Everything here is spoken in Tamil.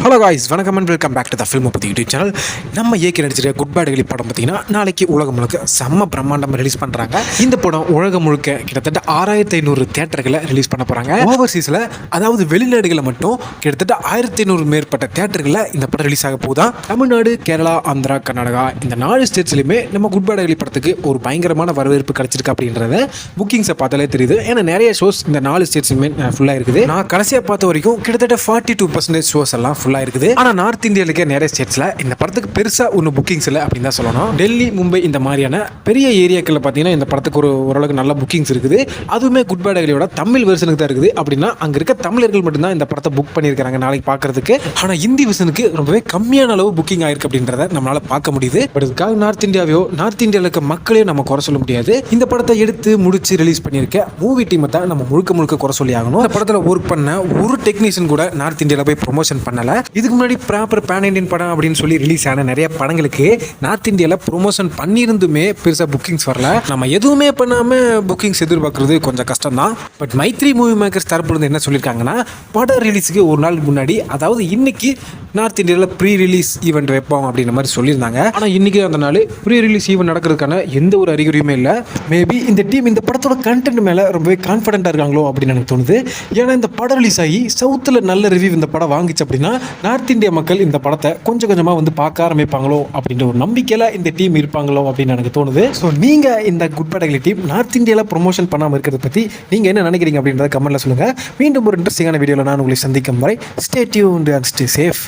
ஹலோ காய்ஸ், வணக்கம் and welcome back to the film பற்றி யூடியூப் சேனல். நம்ம ஏற்கனவே நடிச்சிருக்க குட் பேட் கிளி படம் பார்த்தீங்கன்னா நாளைக்கு உலகம் முழுக்க செம்ம பிரம்மாண்டம் ரிலீஸ் பண்ணுறாங்க. இந்த படம் உலகம் முழுக்க கிட்டத்தட்ட 6500 தியேட்டர்களை ரிலீஸ் பண்ண போகிறாங்க. ஓவர்சீஸில், அதாவது வெளிநாடுகளில் மட்டும் கிட்டத்தட்ட 1500 மேற்பட்ட தியேட்டர்களில் இந்த படம் ரிலீஸ் ஆக போகுதா. தமிழ்நாடு, கேரளா, ஆந்திரா, கர்நாடகா இந்த 4 ஸ்டேட்ஸ்லையுமே நம்ம குட் பேட் கிளி படத்துக்கு ஒரு பயங்கரமான வரவேற்பு கிடைச்சிருக்கு அப்படின்றத புக்கிங்ஸை பார்த்தாலே தெரியுது. ஏன்னா நிறைய ஷோஸ் இந்த 4 ஸ்டேட்ஸுமே ஃபுல்லாக இருக்குது. நான் கடைசியாக பார்த்த வரைக்கும் கிட்டத்தட்ட 42% ஷோஸ் எல்லாம் ஃபுல்லாக இருக்குது. ஆனால் நார்த் இந்தியாவுக்கு நிறைய ஸ்டேட்ஸில் இந்த படத்துக்கு பெருசாக ஒன்றும் புக்கிங்ஸ் இல்லை அப்படின்னு தான் சொல்லணும். டெல்லி, மும்பை இந்த மாதிரியான பெரிய ஏரியாக்களில் பார்த்தீங்கன்னா இந்த படத்துக்கு ஓரளவுக்கு நல்ல புக்கிங்ஸ் இருக்குது. அதுவுமே குட் பேட் கிளியோட தமிழ் வெர்ஷனுக்கு தான் இருக்குது. அப்படின்னா அங்கே இருக்க தமிழர்கள் மட்டும்தான் இந்த படத்தை புக் பண்ணியிருக்காங்க நாளைக்கு பார்க்கறதுக்கு. ஆனால் ஹிந்தி வெர்ஷனுக்கு ரொம்பவே கம்மியான அளவு புக்கிங் ஆயிருக்கு அப்படின்றத நம்மளால பார்க்க முடியுது. பட் இதுக்காக நார்த் இந்தியாவில் இருக்க மக்களையும் நம்ம குறை சொல்ல முடியாது. இந்த படத்தை எடுத்து முடிச்சு ரிலீஸ் பண்ணியிருக்க மூவி டீமை தான் நம்ம முழுக்க குறை சொல்லி ஆகணும். இந்த படத்தில் ஒர்க் பண்ண ஒரு டெக்னீஷியன் கூட நார்த் இந்தியாவில் போய் ப்ரொமோஷன் பண்ணல. இதுக்கு முன்னாடி ப்ராப்பர் பேன் இண்டியன் படம் அப்படின்னு சொல்லி ரிலீஸ் ஆன நிறைய படங்களுக்கு நார்த் இந்தியாவில் ப்ரொமோஷன் பண்ணியிருந்துமே பெருசாக புக்கிங்ஸ் வரல. நம்ம எதுவுமே பண்ணாமல் புக்கிங்ஸ் எதிர்பார்க்கறது கொஞ்சம் கஷ்டம் தான். பட் மைத்ரி மூவி மேக்கர்ஸ் தரப்புல என்ன சொல்லியிருக்காங்கன்னா, படம் ரிலீஸுக்கு ஒரு நாள் முன்னாடி, அதாவது இன்னைக்கு நார்த் இந்தியாவில் ப்ரீ ரிலீஸ் ஈவெண்ட் வைப்போம் அப்படின்ற மாதிரி சொல்லியிருந்தாங்க. ஆனால் இன்னைக்கு அந்த நாள் ப்ரீ ரிலீஸ் ஈவெண்ட் நடக்கிறதுக்கான எந்த ஒரு அறிகுறியுமே இல்லை. மேபி இந்த டீம் இந்த படத்தோட கண்டென்ட் மேலே ரொம்பவே கான்ஃபிடென்ட்டாக இருக்காங்களோ அப்படின்னு எனக்கு தோணுது. ஏன்னா இந்த படம் ரிலீஸ் ஆகி சவுத்தில் நல்ல ரிவ்யூ இந்த படம் வாங்கிச்சு அப்படின்னா நார்த் இந்தியா மக்கள் இந்த படத்தை கொஞ்சம் கொஞ்சமாக வந்து பார்க்க ஆரம்பிப்பாங்களோ அப்படின்ற ஒரு நம்பிக்கையில் இந்த டீம் இருப்பாங்களோ அப்படின்னு எனக்கு தோணுது. ஸோ நீங்கள் இந்த குட் பேட் கிளி டீம் நார்த் இந்தியாவில் ப்ரொமோஷன் பண்ணாமல் இருக்கிறத பற்றி நீங்கள் என்ன நினைக்கிறீங்க அப்படின்றத கமெண்ட்டில் சொல்லுங்கள். மீண்டும் ஒரு இன்ட்ரெஸ்டிங்கான வீடியோவில் நான் உங்களை சந்திக்கும் வரை stay tuned and stay safe.